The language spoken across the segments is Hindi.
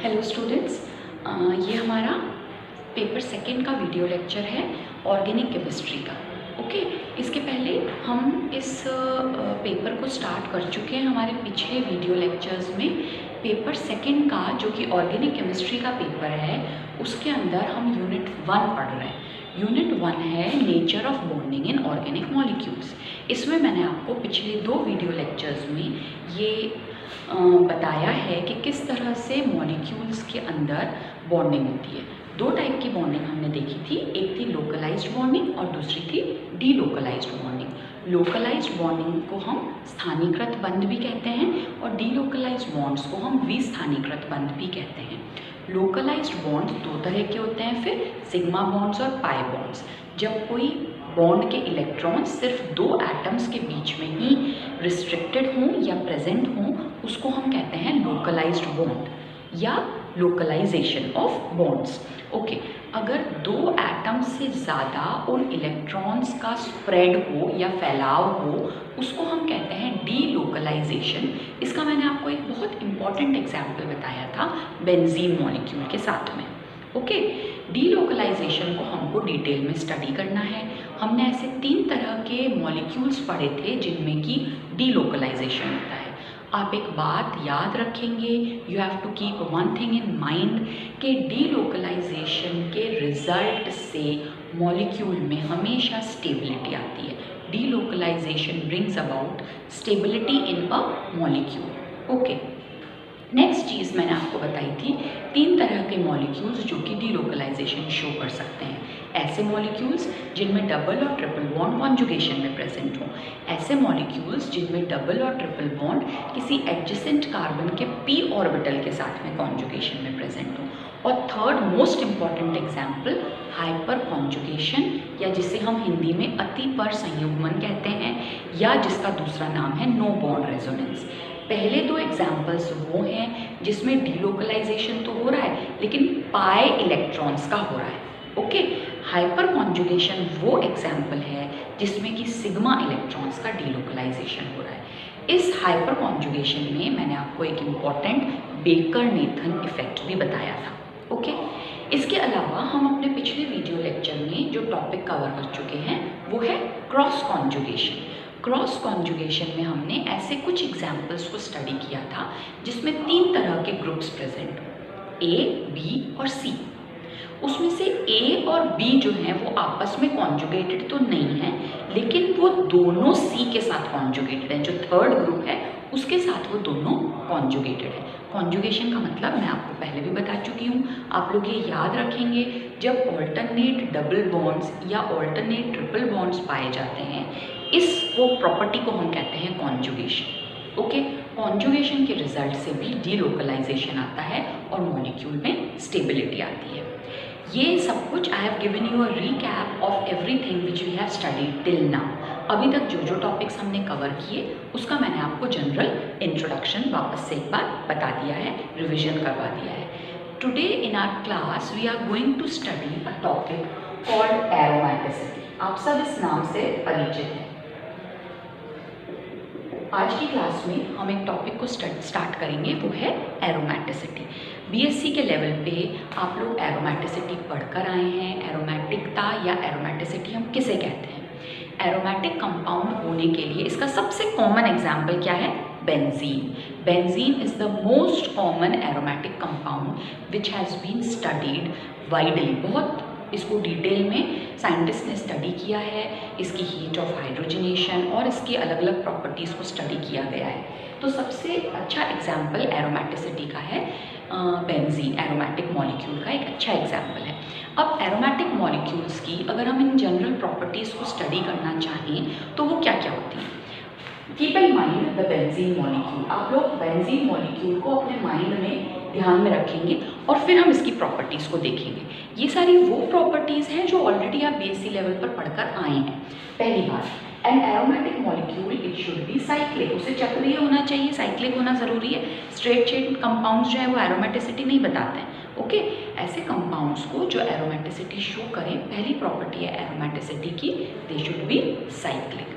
हेलो स्टूडेंट्स, ये हमारा पेपर सेकेंड का वीडियो लेक्चर है ऑर्गेनिक केमिस्ट्री का। ओके, इसके पहले हम इस पेपर को स्टार्ट कर चुके हैं हमारे पिछले वीडियो लेक्चर्स में। पेपर सेकेंड का जो कि ऑर्गेनिक केमिस्ट्री का पेपर है उसके अंदर हम यूनिट 1 पढ़ रहे हैं। यूनिट 1 है nature of bonding in organic molecules. इसमें मैंने आपको पिछले 2 वीडियो लेक्चर्स में ये बताया है कि किस तरह से मॉलिक्यूल्स के अंदर बॉन्डिंग होती है। 2 टाइप की बॉन्डिंग हमने देखी थी, एक थी लोकलाइज्ड बॉन्डिंग और दूसरी थी डीलोकलाइज्ड बॉन्डिंग। लोकलाइज्ड बॉन्डिंग को हम स्थानीयकृत बंध भी कहते हैं और डीलोकलाइज्ड बॉन्ड्स को हम विस्थानीयकृत बंध भी कहते हैं। लोकलाइज्ड बॉन्ड्स 2 तरह के होते हैं, फिर सिग्मा बॉन्ड्स और पाई बॉन्ड्स। जब कोई बॉन्ड के इलेक्ट्रॉन्स सिर्फ 2 एटम्स के बीच में ही रिस्ट्रिक्टेड हों या प्रेजेंट हों, उसको हम कहते हैं लोकलाइज्ड बॉन्ड या लोकलाइजेशन ऑफ बॉन्ड्स। ओके, अगर 2 एटम्स से ज़्यादा उन इलेक्ट्रॉन्स का स्प्रेड हो या फैलाव हो, उसको हम कहते हैं डीलोकलाइजेशन। इसका मैंने आपको एक बहुत इंपॉर्टेंट एग्जाम्पल बताया था बेंजीन मॉलिक्यूल के साथ में। ओके, डीलोकलाइजेशन को हमको डिटेल में स्टडी करना है। हमने ऐसे 3 तरह के मॉलिक्यूल्स पढ़े थे जिनमें कि डीलोकलाइजेशन होता है। आप एक बात याद रखेंगे, you have to keep one thing in mind कि डीलोकलाइजेशन के रिजल्ट से मॉलिक्यूल में हमेशा स्टेबिलिटी आती है। Delocalisation brings about stability in a molecule. Okay, next चीज़ मैंने आपको बताई थी 3 तरह के मॉलिक्यूल्स जो कि डीलोकलाइजेशन शो कर सकते हैं। ऐसे मॉलिक्यूल्स जिनमें डबल और ट्रिपल बॉन्ड कॉन्जुगेशन में प्रेजेंट हों, ऐसे मॉलिक्यूल्स जिनमें डबल और ट्रिपल बॉन्ड किसी एडजेसेंट कार्बन के p ऑर्बिटल के साथ में कॉन्जुगेशन में प्रेजेंट हों, और third most important example hyper conjugation, या जिसे हम हिंदी में अति पर संयुग्मन कहते हैं, या जिसका दूसरा नाम है नो बॉन्ड रेजोनेंस। पहले 2 एग्जाम्पल्स वो हैं जिसमें डीलोकलाइजेशन तो हो रहा है लेकिन पाई इलेक्ट्रॉन्स का हो रहा है। ओके, हाइपर कॉन्जुगेशन वो एग्जाम्पल है जिसमें कि सिग्मा इलेक्ट्रॉन्स का डीलोकलाइजेशन हो रहा है। इस हाइपर कॉन्जुगेशन में मैंने आपको एक इम्पॉर्टेंट बेकर-नेथन इफेक्ट भी बताया था। ओके, इसके अलावा हम अपने पिछले वीडियो लेक्चर में जो टॉपिक कवर कर चुके हैं वो है क्रॉस कॉन्जुगेशन। क्रॉस कॉन्जुगेशन में हमने ऐसे कुछ एग्जाम्पल्स को स्टडी किया था जिसमें 3 तरह के ग्रुप्स प्रेजेंट हो, ए, बी और सी। उसमें से ए और बी जो हैं वो आपस में कॉन्जुगेटेड तो नहीं है, लेकिन वो दोनों सी के साथ कॉन्जुगेटेड हैं। जो थर्ड ग्रुप है उसके साथ वो दोनों कॉन्जुगेटेड है। कॉन्जुगेशन का मतलब मैं आपको पहले भी बता चुकी हूँ, आप लोग ये याद रखेंगे। जब ऑल्टरनेट डबल बॉन्ड्स या ऑल्टरनेट ट्रिपल बॉन्ड्स पाए जाते हैं, इस वो प्रॉपर्टी को हम कहते हैं कॉन्जुगेशन। ओके, कॉन्जुगेशन के रिजल्ट से भी डीलोकलाइजेशन आता है और मॉलिक्यूल में स्टेबिलिटी आती है। ये सब कुछ I have given you a recap of everything which we have studied till now. अभी तक जो जो टॉपिक्स हमने कवर किए उसका मैंने आपको जनरल इंट्रोडक्शन वापस से एक बार बता दिया है, रिविजन करवा दिया है। Today in our class we are going to study a topic called aromaticity. आप सब इस नाम से परिचित हैं। आज की क्लास में हम एक टॉपिक को स्टार्ट करेंगे, वो है एरोमेटिसिटी। बीएससी के लेवल पे आप लोग एरोमेटिसिटी पढ़कर आए हैं। एरोमेटिकता या एरोमेटिसिटी हम किसे कहते हैं? एरोमेटिक कंपाउंड होने के लिए इसका सबसे कॉमन एग्जाम्पल क्या है? Benzene. Benzene is the most common aromatic compound which has been studied widely. बहुत इसको डिटेल में साइंटिस्ट ने स्टडी किया है, इसकी हीट ऑफ हाइड्रोजनेशन और इसकी अलग अलग प्रॉपर्टीज़ को स्टडी किया गया है। तो सबसे अच्छा एग्जाम्पल एरोमेटिसिटी का है बेंजीन। एरोमेटिक मॉलिक्यूल का एक अच्छा एग्जाम्पल है। अब एरोमेटिक मॉलिक्यूल्स की अगर हम इन जनरल प्रॉपर्टीज़ को स्टडी करना चाहें तो वो क्या क्या होती हैं? Keep in mind the benzene molecule. आप लोग बेंजीन मॉलिक्यूल को अपने माइंड में ध्यान में रखेंगे और फिर हम इसकी प्रॉपर्टीज़ को देखेंगे। ये सारी वो प्रॉपर्टीज़ हैं जो ऑलरेडी आप बीएससी लेवल पर पढ़कर आए हैं। पहली बात, an aromatic molecule it should B cyclic. उसे चक्रीय होना चाहिए, साइक्लिक होना ज़रूरी है। स्ट्रेट चेन कंपाउंड्स जो है वो एरोमेटिसिटी नहीं बताते हैं। ओके, ऐसे कंपाउंड्स को जो एरोमेटिसिटी शो करें, पहली प्रॉपर्टी है एरोमेटिसिटी की, दे शुड बी साइक्लिक।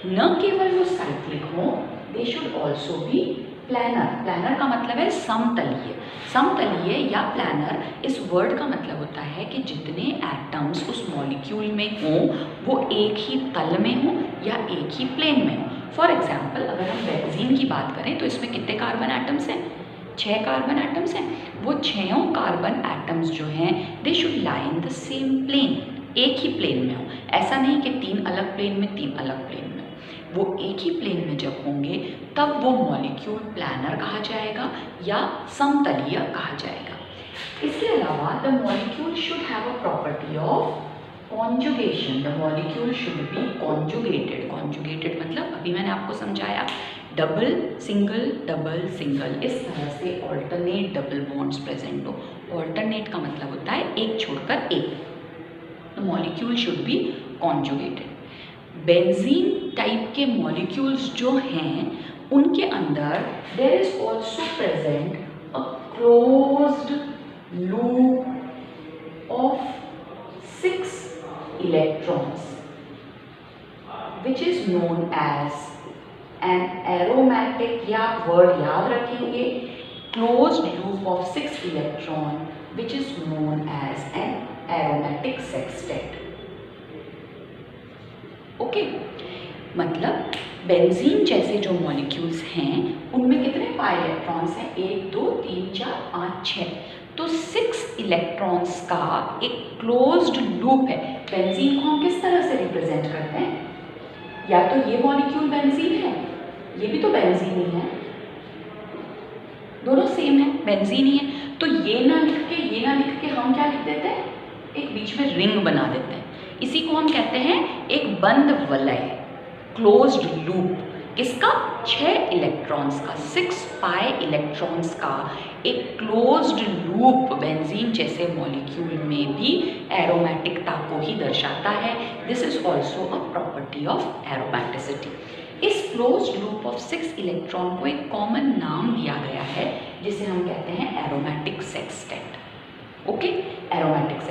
न केवल वो साइक्लिक हो, they should also be planar, planar का मतलब है समतलीय। समतलीय या प्लानर, इस वर्ड का मतलब होता है कि जितने एटम्स उस मॉलिक्यूल में हों वो एक ही तल में हों या एक ही प्लेन में हों। फॉर एग्जाम्पल अगर हम बेंजीन की बात करें तो इसमें कितने कार्बन एटम्स हैं? 6 कार्बन एटम्स हैं। वो 6 कार्बन एटम्स जो हैं they should lie in the same plane, एक ही प्लेन में हो। ऐसा नहीं कि 3 अलग प्लेन में 3 अलग प्लेन में, वो एक ही प्लेन में जब होंगे तब वो मॉलिक्यूल प्लानर कहा जाएगा या समतलीय कहा जाएगा। इसके अलावा the molecule should have a property of conjugation. The molecule should be conjugated. Conjugated मतलब अभी मैंने आपको समझाया, डबल सिंगल इस तरह से ऑल्टरनेट डबल बॉन्ड्स प्रेजेंट हो। ऑल्टरनेट का मतलब होता है एक छोड़कर एक। The molecule should be conjugated. Benzene type के मॉलिक्यूल्स जो हैं उनके अंदर there is also present a closed loop of 6 electrons which is known as an aromatic, या वर्ड याद रखेंगे, closed loop of 6 electron which is known as an aromatic sextet. Okay मतलब बेंजीन जैसे जो मॉलिक्यूल्स हैं उनमें कितने पाई इलेक्ट्रॉन्स हैं? 1 2 3 4 5 6। तो 6 इलेक्ट्रॉन्स का एक क्लोज्ड लूप है। बेंजीन को हम किस तरह से रिप्रेजेंट करते हैं? या तो ये मॉलिक्यूल बेंजीन है, ये भी तो बेंजीन ही है, दोनों सेम है, बेंजीन ही है। तो ये ना लिख के हम क्या लिख देते हैं? एक बीच में रिंग बना देते हैं। इसी को हम कहते हैं एक बंद वलय, क्लोज्ड लूप। किसका? 6 इलेक्ट्रॉन्स का, 6 पाई इलेक्ट्रॉन्स का एक क्लोज्ड लूप बेंजीन जैसे मॉलिक्यूल में भी एरोमेटिकता को ही दर्शाता है। This is also a property of aromaticity. इस क्लोज्ड लूप ऑफ 6 इलेक्ट्रॉन को एक कॉमन नाम दिया गया है जिसे हम कहते हैं aromatic sextet. Okay, aromatic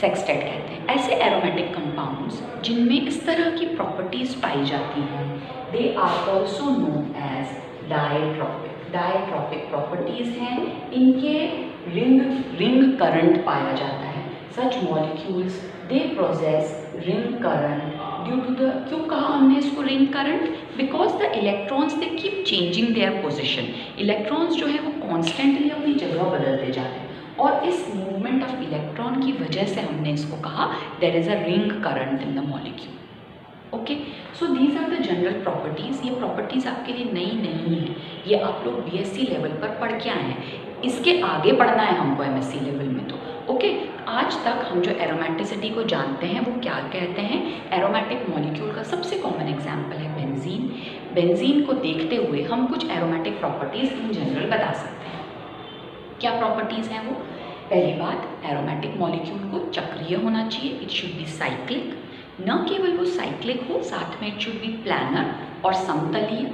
sextet कहते हैं ऐसे एरोमेटिक कंपाउंड्स जिनमें इस तरह की प्रॉपर्टीज पाई जाती हैं। They are also known as diatropic. Diatropic properties हैं, इनके रिंग करंट पाया जाता है। Such molecules they process ring current due to the, क्यों कहा हमने इसको ring current? Because the electrons they keep changing their position. Electrons जो है वो कॉन्स्टेंटली अपनी जगह बदलते जाते हैं और इस मूवमेंट ऑफ इलेक्ट्रॉन की वजह से हमने इसको कहा there is a ring current in the molecule. Okay, so these are the general properties. ये प्रॉपर्टीज़ आपके लिए नई नहीं है, ये आप लोग बीएससी लेवल पर पढ़ के आए हैं। इसके आगे पढ़ना है हमको एमएससी लेवल में। तो ओके, आज तक हम जो एरोमेटिसिटी को जानते हैं वो क्या कहते हैं? एरोमेटिक मॉलिक्यूल का सबसे कॉमन एग्जाम्पल है बेंजीन। बेंजीन को देखते हुए हम कुछ एरोमेटिक प्रॉपर्टीज़ इन जनरल बता सकते हैं। क्या प्रॉपर्टीज़ हैं वो? पहली बात, एरोमेटिक मॉलिक्यूल को चक्रीय होना चाहिए, इट शुड बी साइक्लिक। न केवल वो साइक्लिक हो, साथ में इट शुड बी प्लानर और समतलीय।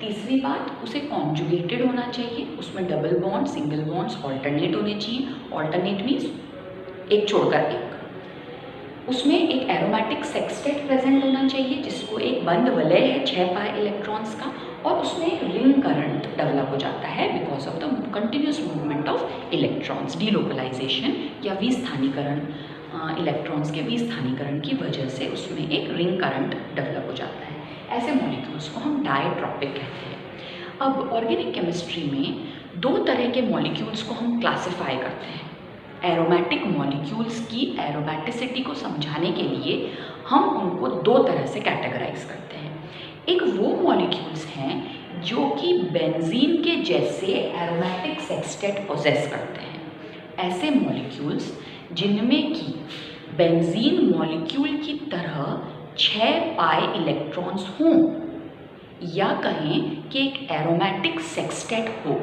तीसरी बात, उसे कॉन्जुगेटेड होना चाहिए, उसमें double bond single bonds alternate होने चाहिए। ऑल्टरनेट मीन्स एक छोड़कर एक। उसमें एक एरोमेटिक सेक्सटेट प्रेजेंट होना चाहिए जिसको एक बंद वलय है 6 पाई इलेक्ट्रॉन्स का, और उसमें एक रिंग करंट डेवलप हो जाता है because of the continuous movement of electrons. Delocalisation या विस्थानीकरण, इलेक्ट्रॉन्स के विस्थानीकरण की वजह से उसमें एक रिंग करंट डेवलप हो जाता है। ऐसे मॉलिक्यूल्स को हम डायट्रॉपिक कहते हैं। अब ऑर्गेनिक केमिस्ट्री में 2 तरह के मॉलिक्यूल्स को हम क्लासिफाई करते हैं। एरोमेटिक मॉलिक्यूल्स की एरोमेटिसिटी को समझाने के लिए हम उनको 2 तरह से कैटेगराइज करते हैं। एक वो मॉलिक्यूल्स हैं जो कि बेंजीन के जैसे एरोमेटिक सेक्सटेट पोजेस करते हैं। ऐसे मॉलिक्यूल्स जिनमें कि बेंजीन मॉलिक्यूल की तरह 6 पाई इलेक्ट्रॉन्स हों, या कहें कि एक एरोमेटिक सेक्सटेट हो।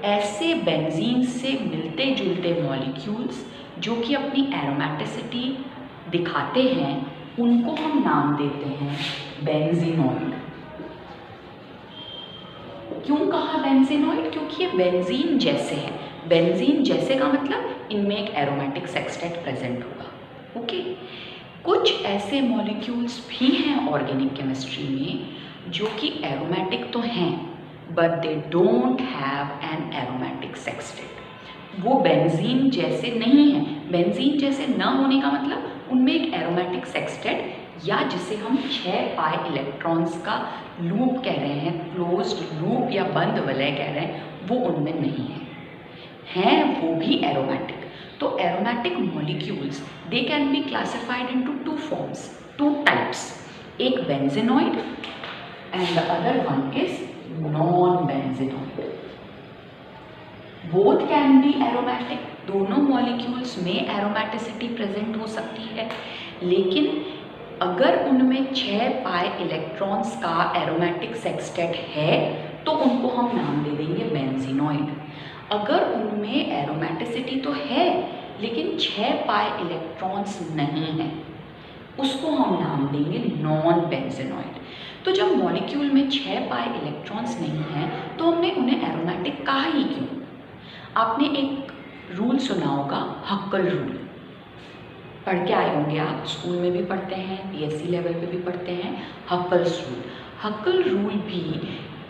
ऐसे बेंजीन से मिलते जुलते मॉलिक्यूल्स जो कि अपनी एरोमेटिसिटी दिखाते हैं उनको हम नाम देते हैं बेंजीनॉइड। क्यों कहा बेंजीनॉइड? क्योंकि ये बेंजीन जैसे हैं। बेंजीन जैसे का मतलब इनमें एक एरोमेटिक सेक्सटेट प्रेजेंट होगा। ओके, कुछ ऐसे मॉलिक्यूल्स भी हैं ऑर्गेनिक केमिस्ट्री में जो कि एरोमेटिक तो हैं but they don't have an aromatic sextet. वो बेंजीन जैसे नहीं है। बेंजीन जैसे न होने का मतलब उनमें एक एरोमेटिक सेक्सटेट या जिसे हम 6 पाई इलेक्ट्रॉन्स का लूप कह रहे हैं, क्लोज्ड लूप या बंद वलय कह रहे हैं, वो उनमें नहीं है। हैं वो भी एरोमेटिक। तो aromatic molecules they can be classified into 2 forms, 2 types, एक benzenoid and the other one is non benzenoid. Both can be aromatic, दोनों मॉलिक्यूल्स में एरोमेटिसिटी प्रेजेंट हो सकती है, लेकिन अगर उनमें 6 पाई इलेक्ट्रॉन्स का एरोमेटिक सेक्सटेट है तो उनको हम नाम दे देंगे बेंजीनॉइड। अगर उनमें एरोमेटिसिटी तो है लेकिन 6 पाई इलेक्ट्रॉन्स नहीं है, उसको हम नाम देंगे नॉन बेंजीनॉइड। तो जब मॉलिक्यूल में 6 पाई इलेक्ट्रॉन्स नहीं है तो हमने उन्हें एरोमेटिक कहा ही क्यों? आपने एक रूल सुना होगा, हक्कल रूल। पढ़ के आए होंगे आप, स्कूल में भी पढ़ते हैं, पीएससी लेवल पे भी पढ़ते हैं, हक्कल्स रूल। हक्कल रूल भी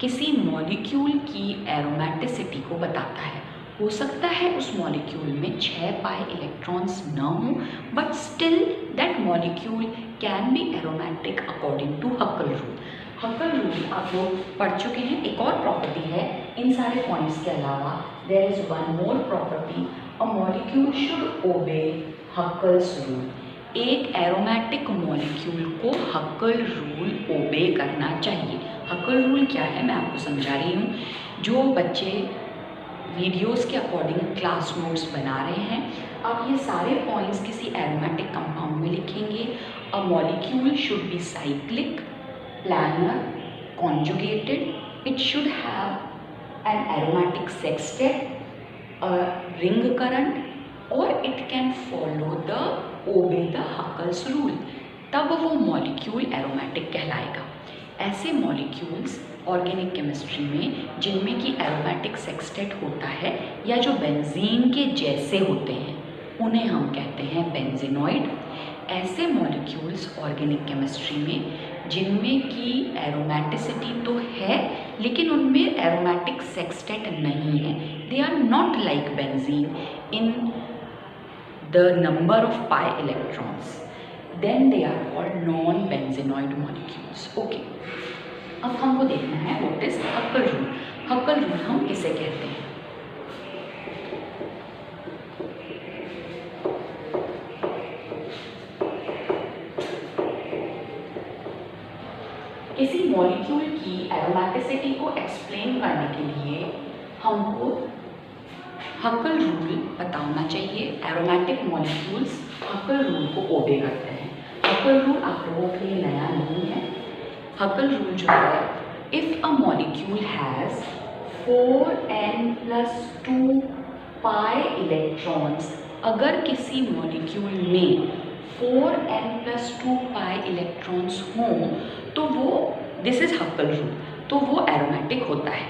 किसी मॉलिक्यूल की एरोमेटिसिटी को बताता है। हो सकता है उस मॉलिक्यूल में 6 पाई इलेक्ट्रॉन्स न हो, but still that molecule can be aromatic according to Huckel rule. Huckel rule आप लोग पढ़ चुके हैं। एक और प्रॉपर्टी है इन सारे पॉइंट्स के अलावा, there is one more property, a molecule should obey Huckel's rule. एक एरोमेटिक मॉलिक्यूल को हक्कल रूल ओबे करना चाहिए। हक्कल रूल क्या है मैं आपको समझा रही हूँ। जो बच्चे वीडियोस के अकॉर्डिंग क्लास नोट्स बना रहे हैं, आप ये सारे पॉइंट्स किसी एरोमेटिक कंपाउंड में लिखेंगे। अ molecule should B cyclic, planar, conjugated, it should have an aromatic sextet, a ring current, or it can follow the obey the Huckel's rule, तब वो मॉलिक्यूल एरोमेटिक कहलाएगा। ऐसे मॉलिक्यूल्स ऑर्गेनिक केमिस्ट्री में जिनमें कि एरोमेटिक सेक्सटेट होता है या जो बेंजीन के जैसे होते हैं उन्हें हम कहते हैं बेंजीनॉइड। ऐसे मॉलिक्यूल्स ऑर्गेनिक केमिस्ट्री में जिनमें कि एरोमेटिसिटी तो है लेकिन उनमें एरोमेटिक सेक्सटेट नहीं है, they are not like benzene in the number of pi electrons, then they are called non benzenoid molecules. Okay, अब हमको देखना है what is Huckel rule. Huckel rule हम किसे कहते हैं? किसी मॉलिक्यूल की एरोमेटिसिटी को एक्सप्लेन करने के लिए हमको हक्कल रूल बताना चाहिए। एरोमेटिक मॉलिक्यूल्स हक्कल रूल को ओबे करते हैं। हक्कल रूल आप लोगों के लिए नया नहीं है। हक्कल रूल जो है, if a molecule has 4n+2 pi electrons, अगर किसी मॉलिक्यूल में 4n+2 पाई इलेक्ट्रॉन्स हों तो वो, दिस इज हक्कल रूल, तो वो एरोमेटिक होता है।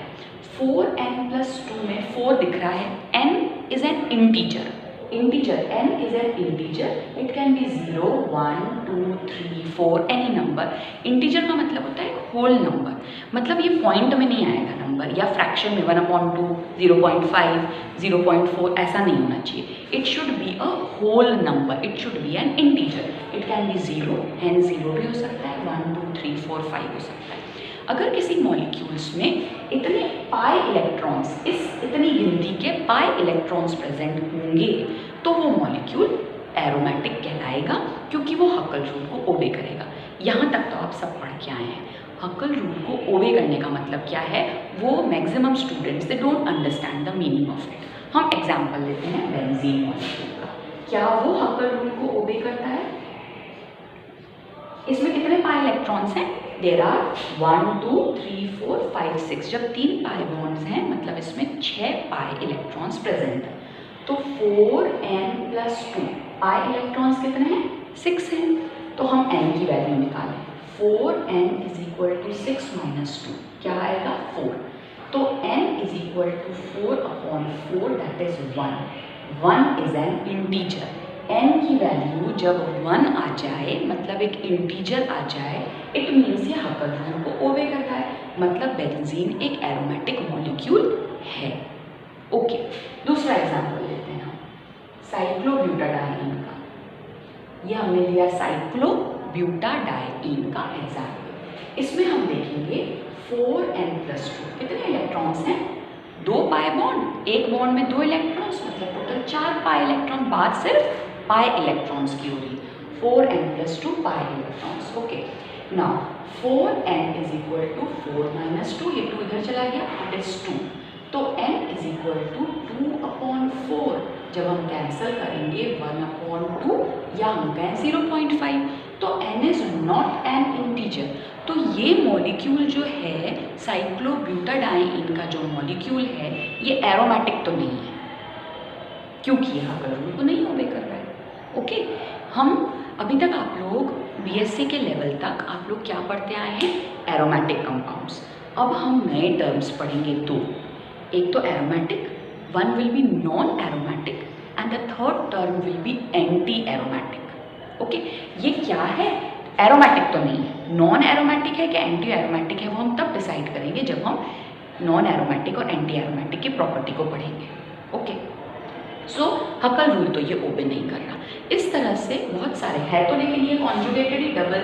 4n+2 में 4 दिख रहा है, n is an integer, n is an integer, it can be 0, 1, 2, 3, 4 any number। Integer का मतलब होता है होल नंबर, मतलब ये पॉइंट में नहीं आएगा नंबर या फ्रैक्शन में 1/2, 0.5, 0.4 ऐसा नहीं होना चाहिए। It should be a whole number, it should be an integer. It can be 0, n 0 भी हो सकता है, 1, 2, 3, 4, 5 हो सकता है। अगर किसी मॉलिक्यूल्स में इतने पाई इलेक्ट्रॉन्स, इस इतनी गिनती के पाई इलेक्ट्रॉन्स प्रेजेंट होंगे तो वो मॉलिक्यूल एरोमेटिक कहलाएगा, क्योंकि वो हक्कल रूल को ओबे करेगा। यहाँ तक तो आप सब पढ़ के आए हैं। हक्कल रूल को ओबे करने का मतलब क्या है, वो maximum students they don't understand the meaning of it. हम एग्जाम्पल लेते हैं बेंजीन मॉलिक्यूल का। क्या वो हक्कल रूल को ओबे करता है? इसमें कितने पाई इलेक्ट्रॉन्स हैं? There are 1, 2, 3, 4, 5, 6। जब 3 पाई बॉन्ड्स हैं मतलब इसमें 6 पाई इलेक्ट्रॉन्स प्रेजेंट है। तो 4n+2 पाई इलेक्ट्रॉन्स कितने हैं? 6 हैं। तो हम n की वैल्यू निकालें। 4n = 6 - 2 क्या आएगा? 4। तो n = 4/4, that is 1। 1 is an integer. n की वैल्यू जब 1 आ जाए, मतलब एक इंटीजर आ जाए, इट मीन्स ये हक्कल रूल को ओबे करता है। मतलब बेंजीन एक एरोमेटिक मॉलिक्यूल है। ओके, दूसरा एग्जाम्पल लेते हैं हम साइक्लोब्यूटाडाइन का। यह हमने लिया साइक्लोब्यूटाडाइन का एग्जाम्पल। इसमें हम देखेंगे 4n+2 कितने इलेक्ट्रॉन्स हैं? 2 पाई बॉन्ड, एक बॉन्ड में 2 इलेक्ट्रॉन्स, मतलब टोटल 4 पाई इलेक्ट्रॉन। बात सिर्फ पाई इलेक्ट्रॉन्स की हो रही, 4n+2 pi electrons. Okay, now 4n = 4 - 2, ये 2 इधर चला गया, इट इज 2, तो n = 2/4। जब हम कैंसिल करेंगे 1/2 या हम कहें 0.5, तो n is not an integer. तो ये मॉलिक्यूल जो है साइक्लोब्यूटाडाइन का जो मॉलिक्यूल है ये एरोमेटिक तो नहीं है, क्योंकि ये हकल रूल को नहीं ओबे कर रहा है। ओके, हम अभी तक आप लोग बीएससी के लेवल तक आप लोग क्या पढ़ते आए हैं? Aromatic compounds. अब हम नए टर्म्स पढ़ेंगे दो, एक तो aromatic, one will be non aromatic and the third term will be anti aromatic. Okay, ये क्या है? एरोमेटिक तो नहीं है, नॉन एरोमेटिक है कि एंटी एरोमेटिक है वो हम तब डिसाइड करेंगे जब हम नॉन एरोमेटिक और एंटी एरोमेटिक की प्रॉपर्टी को पढ़ेंगे। ओके, सो हकल रूल तो ये ओबे नहीं कर रहा। इस तरह से बहुत सारे है, तो लेकिन ये कॉन्जुगेटेड ही डबल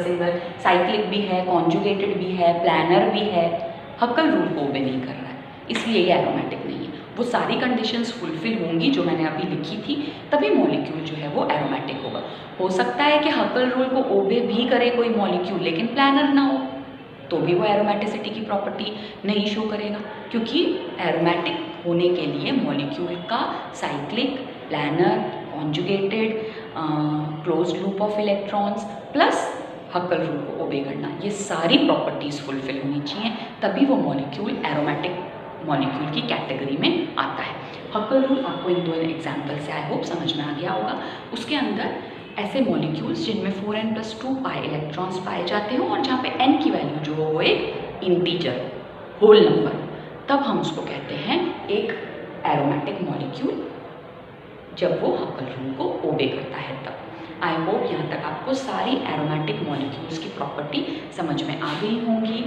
सिंगल साइक्लिक भी है, कॉन्जुगेटेड भी है, प्लानर भी है, हकल रूल को ओबे नहीं कर रहा है, इसलिए ये एरोमेटिक नहीं है। वो सारी कंडीशंस फुलफिल होंगी जो मैंने अभी लिखी थी, तभी मॉलिक्यूल जो है वो एरोमेटिक होगा। हो सकता है कि हकल रूल को ओबे भी करे कोई मॉलिक्यूल लेकिन प्लानर ना हो, तो भी वो एरोमेटिसिटी की प्रॉपर्टी नहीं शो करेगा, क्योंकि एरोमेटिक होने के लिए मॉलिक्यूल का cyclic, planar, conjugated, closed loop of electrons plus Huckel rule को ओबे करना, ये सारी प्रॉपर्टीज़ फुलफिल होनी चाहिए, तभी वो मॉलिक्यूल एरोमेटिक मॉलिक्यूल की कैटेगरी में आता है। हकल रूल आपको इन दो एग्जाम्पल से आई होप समझ में आ गया होगा। उसके अंदर ऐसे मॉलिक्यूल्स जिनमें 4n+2 पाई इलेक्ट्रॉन्स पाए जाते हो और जहाँ पे n की वैल्यू जो हो वो एक इंटीजर, होल नंबर, तब हम उसको कहते हैं एक एरोमेटिक मॉलिक्यूल, जब वो हकल रूल को ओबे करता है तब। आई होप यहाँ तक आपको सारी एरोमेटिक मॉलिक्यूल्स की प्रॉपर्टी समझ में आ गई होंगी।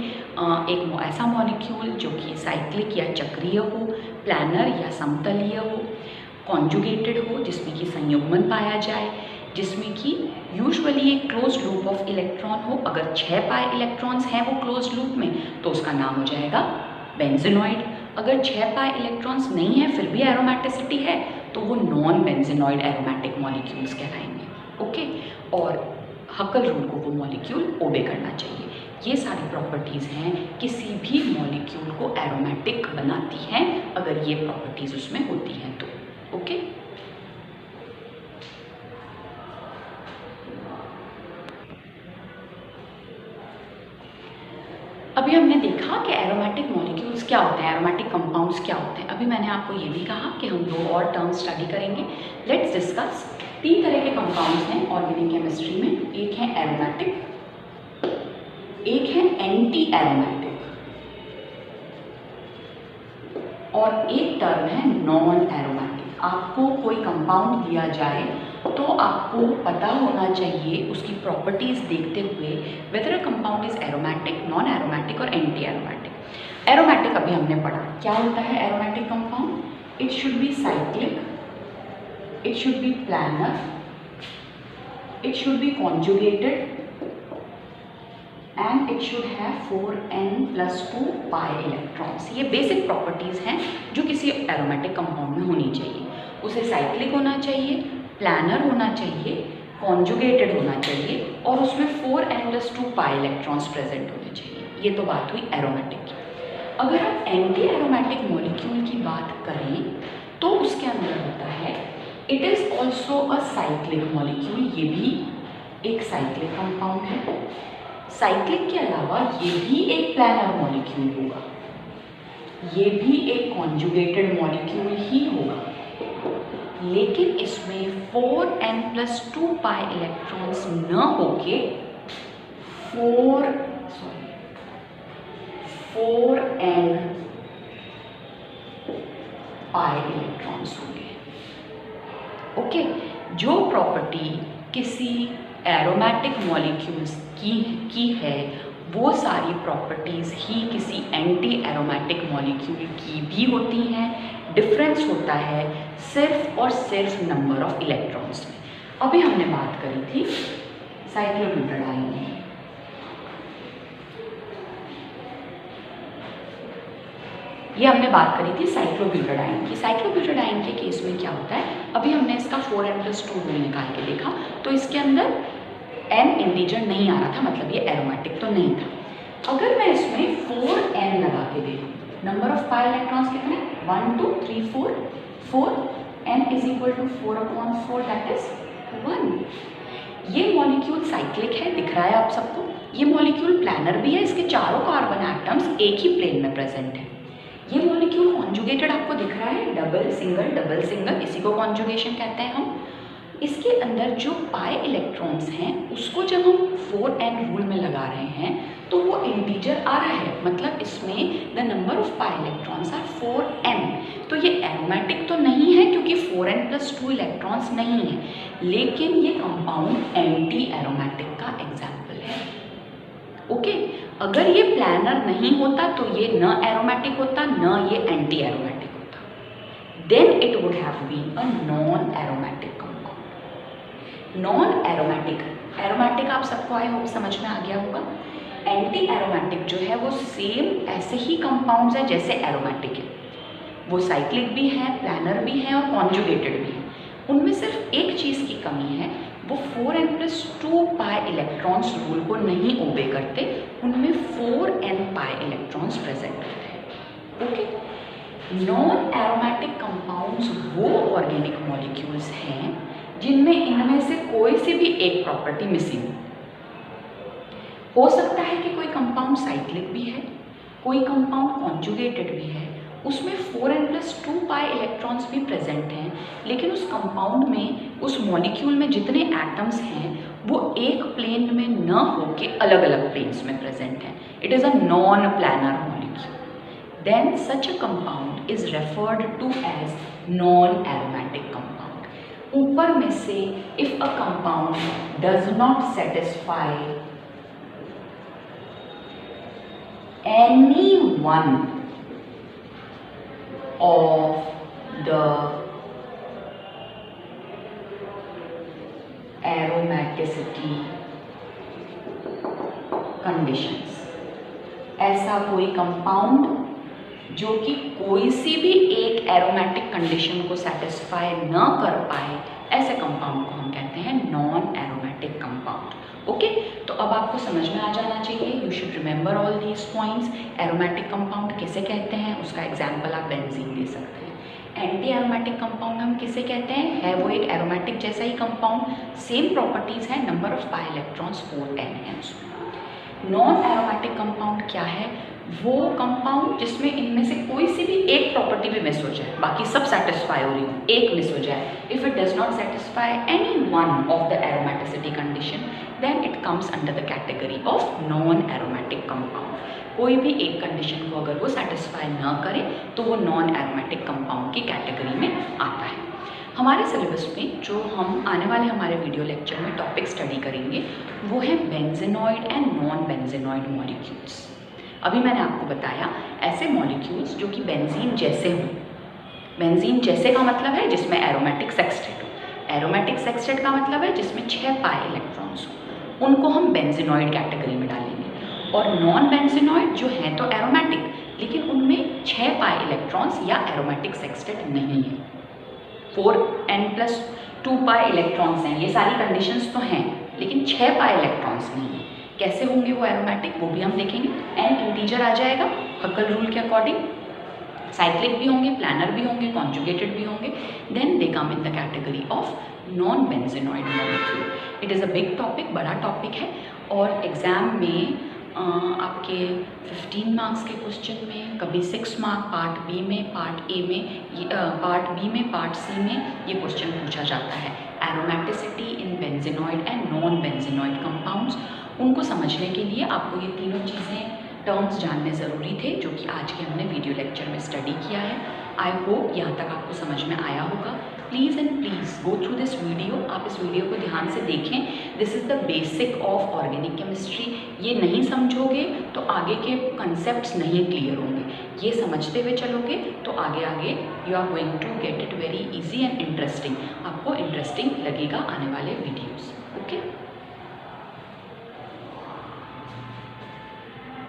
एक ऐसा मॉलिक्यूल जो कि साइक्लिक या चक्रीय हो, प्लानर या समतलीय हो, कॉन्जुगेटेड हो जिसमें कि संयुग्मन पाया जाए, जिसमें कि यूजुअली एक क्लोज्ड लूप ऑफ इलेक्ट्रॉन हो। अगर 6 पाई इलेक्ट्रॉन्स हैं वो क्लोज्ड लूप में तो उसका नाम हो जाएगा बेंजीनॉइड। अगर 6 पाई इलेक्ट्रॉन्स नहीं है फिर भी एरोमेटिसिटी है तो वो नॉन बेंजीनॉइड एरोमेटिक मॉलिक्यूल्स कहलाएंगे। ओके, और हकल रूल को वो मॉलिक्यूल ओबे करना चाहिए। ये सारी प्रॉपर्टीज़ हैं किसी भी मॉलिक्यूल को एरोमेटिक बनाती हैं अगर ये प्रॉपर्टीज़ उसमें होती हैं तो। ओके, अभी हमने देखा कि एरोमेटिक मॉलिक्यूल्स क्या होते हैं, एरोमेटिक कंपाउंड्स क्या होते हैं। अभी मैंने आपको ये भी कहा कि हम 2 और टर्म्स स्टडी करेंगे। Let's discuss. 3 तरह के कंपाउंड्स हैं ऑर्गेनिक केमिस्ट्री में, एक है एरोमेटिक, एक है एंटी एरोमेटिक और एक टर्म है नॉन एरोमेटिक। आपको कोई कंपाउंड दिया जाए तो आपको पता होना चाहिए उसकी प्रॉपर्टीज़ देखते हुए weather a compound is aromatic, non aromatic और एंटी एरोमेटिक। एरोमेटिक अभी हमने पढ़ा, क्या होता है aromatic compound? It should B cyclic, it should be planar, it should be conjugated and it should have 4n+2 pi electrons। ये बेसिक प्रॉपर्टीज़ हैं जो किसी एरोमेटिक कंपाउंड में होनी चाहिए। उसे साइक्लिक होना चाहिए, प्लानर होना चाहिए, कॉन्जुगेटेड होना चाहिए और उसमें 4n+2 pi इलेक्ट्रॉन्स प्रेजेंट होने चाहिए। ये तो बात हुई एरोमेटिक की। अगर हम एंटी एरोमेटिक मॉलिक्यूल की बात करें तो उसके अंदर होता है it is also a cyclic molecule, ये भी एक साइक्लिक कंपाउंड है। साइक्लिक के अलावा ये भी एक प्लानर मॉलिक्यूल होगा, ये भी एक कॉन्जुगेटेड मॉलिक्यूल ही होगा, लेकिन इसमें 4n+2 पाई इलेक्ट्रॉन्स न होके 4n पाई इलेक्ट्रॉन्स होंगे। ओके, जो प्रॉपर्टी किसी एरोमेटिक मॉलिक्यूल्स की है वो सारी प्रॉपर्टीज़ ही किसी एंटी एरोमेटिक मॉलिक्यूल की भी होती हैं। डिफरेंस होता है सिर्फ और सिर्फ नंबर ऑफ इलेक्ट्रॉन्स में। अभी हमने बात करी थी साइक्लोब्यूटाडाइन की। ये हमने बात करी थी साइक्लोब्यूटाडाइन की। साइक्लोब्यूटाडाइन के केस में क्या होता है, अभी हमने इसका 4n+2 रूल निकाल के देखा, तो इसके अंदर n इंटीजर नहीं आ रहा था, मतलब ये एरोमेटिक तो नहीं था। अगर मैं इसमें 4n लगा के देखूँ, नंबर ऑफ पाई इलेक्ट्रॉन्स कितने, 1 2 3 4, 4 n is equal to 4/4, that is 1। ये मॉलिक्यूल साइक्लिक है, दिख रहा है आप सबको। ये मॉलिक्यूल प्लानर भी है, इसके चारों कार्बन एटम्स एक ही प्लेन में प्रेजेंट है। ये मॉलिक्यूल कॉन्जुगेटेड आपको दिख रहा है, डबल सिंगल, इसी को कॉन्जुगेशन कहते हैं हम। इसके अंदर जो पाई इलेक्ट्रॉन्स हैं उसको जब हम 4n रूल में लगा रहे हैं तो वो इंटीजर आ रहा है, मतलब इसमें the number of pi electrons are 4n। तो ये एरोमेटिक तो नहीं है क्योंकि 4n+2 इलेक्ट्रॉन्स नहीं है, लेकिन ये कंपाउंड एंटी एरोमेटिक का एग्जाम्पल है। ओके, अगर ये प्लानर नहीं होता तो ये न एरोमेटिक होता, न ये एंटी एरोमेटिक होता। Then it would have been a non aromatic compound. Non aromatic, aromatic आप सबको आई होप समझ में आ गया होगा। एंटी एरोमेटिक जो है वो सेम ऐसे ही कंपाउंड्स है जैसे एरोमेटिक है, वो साइक्लिक भी है, प्लानर भी है और कॉन्जुगेटेड भी है। उनमें सिर्फ एक चीज़ की कमी है, वो 4n+2 पाई इलेक्ट्रॉन्स रूल को नहीं ओबे करते, उनमें 4n पाई इलेक्ट्रॉन्स प्रेजेंट होते हैं। ओके, नॉन एरोमेटिक कंपाउंड्स वो ऑर्गेनिक मॉलिक्यूल्स हैं जिनमें इनमें से कोई सी भी एक प्रॉपर्टी मिसिंग हो सकता है कि कोई कंपाउंड साइक्लिक भी है, कोई कंपाउंड कॉन्जुगेटेड भी है, उसमें 4n+2 पाई इलेक्ट्रॉन्स भी प्रेजेंट हैं, लेकिन उस कंपाउंड में, उस मॉलिक्यूल में जितने एटम्स हैं वो एक प्लेन में न होके अलग अलग प्लेन्स में प्रेजेंट हैं। It is a non planar molecule. Then such a compound is referred to as non aromatic compound. ऊपर में से if a compound does not satisfy any one of the aromaticity conditions, ऐसा कोई कंपाउंड जो कि कोई सी भी एक एरोमेटिक कंडीशन को सेटिस्फाई न कर पाए, ऐसे कंपाउंड को हम कहते हैं नॉन एरोमेटिक कंपाउंड। ओके, तो अब आपको समझ में आ जाना चाहिए, you should remember all these points. Aromatic compound किसे कहते हैं, उसका एग्जाम्पल आप बेंजीन दे सकते हैं। एंटी एरोमेटिक कंपाउंड हम किसे कहते हैं, है वो एक एरोमेटिक जैसा ही कंपाउंड, सेम प्रॉपर्टीज़ है, number of pi electrons 4n है उसमें। नॉन एरोमेटिक कंपाउंड क्या है, वो कंपाउंड जिसमें इनमें से कोई सी भी एक प्रॉपर्टी भी मिस हो जाए, बाकी सब सेटिस्फाई हो रही हो, एक मिस हो जाए। If it does not satisfy any one of the aromaticity condition, then it comes under the category of non aromatic compound. कोई भी एक कंडीशन को अगर वो सेटिस्फाई ना करे तो वो नॉन एरोमेटिक कंपाउंड की कैटेगरी में आता है। हमारे सिलेबस में जो हम आने वाले हमारे वीडियो लेक्चर में टॉपिक स्टडी करेंगे वो है benzenoid and non benzenoid molecules. अभी मैंने आपको बताया ऐसे मॉलिक्यूल्स जो कि बेंजीन जैसे हों। बेंजीन जैसे का मतलब है जिसमें एरोमेटिक सेक्सटेट हो, एरोमेटिक सेक्सटेट का मतलब है जिसमें 6 पाई इलेक्ट्रॉन्स हो, उनको हम बेंजेनॉइड कैटेगरी में डालेंगे। और नॉन बेंजेनॉइड जो हैं तो एरोमेटिक, लेकिन उनमें 6 पाई इलेक्ट्रॉन्स या एरोमेटिक सेक्सटेट नहीं है, 4n+2 पाई इलेक्ट्रॉन्स हैं, ये सारी कंडीशंस तो हैं, लेकिन 6 पाई इलेक्ट्रॉन्स नहीं है। कैसे होंगे वो एरोमेटिक, वो भी हम देखेंगे। n इंटीजर आ जाएगा हक्कल रूल के अकॉर्डिंग, साइक्लिक भी होंगे, प्लानर भी होंगे, कॉन्जुगेटेड भी होंगे, then they come in the category of non benzenoid molecule. It is a big topic, बड़ा टॉपिक है, और एग्ज़ाम में आपके 15 मार्क्स के क्वेश्चन में कभी 6 मार्क पार्ट बी में, पार्ट ए में, पार्ट बी में, पार्ट सी में ये क्वेश्चन पूछा जाता है। Aromaticity in benzenoid and non benzenoid compounds, उनको समझने के लिए आपको ये तीनों चीज़ें, टर्म्स जानने ज़रूरी थे, जो कि आज के हमने वीडियो लेक्चर में स्टडी किया है। आई होप यहाँ तक आपको समझ में आया होगा। Please and please go through this video, आप इस वीडियो को ध्यान से देखें। This is the basic of organic chemistry. ये नहीं समझोगे तो आगे के कंसेप्ट्स नहीं क्लियर होंगे। ये समझते हुए चलोगे तो आगे आगे you are going to get it very easy and interesting. आपको इंटरेस्टिंग लगेगा आने वाले वीडियोस। ओके।